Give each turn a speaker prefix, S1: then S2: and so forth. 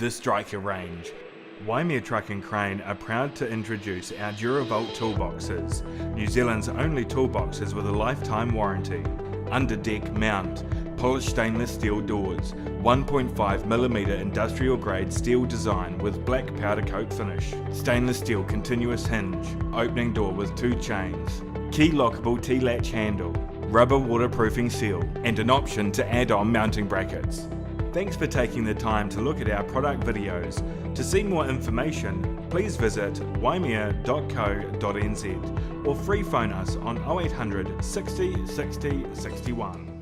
S1: the striker range. Waimea Truck and Crane are proud to introduce our Duravault toolboxes, New Zealand's only toolboxes with a lifetime warranty. Under-deck mount, polished stainless steel doors, 1.5mm industrial grade steel design with black powder coat finish, stainless steel continuous hinge, opening door with 2 chains, key lockable T-latch handle, rubber waterproofing seal, and an option to add on mounting brackets. Thanks for taking the time to look at our product videos. To see more information, please visit waimea.co.nz or free phone us on 0800 60 60 61.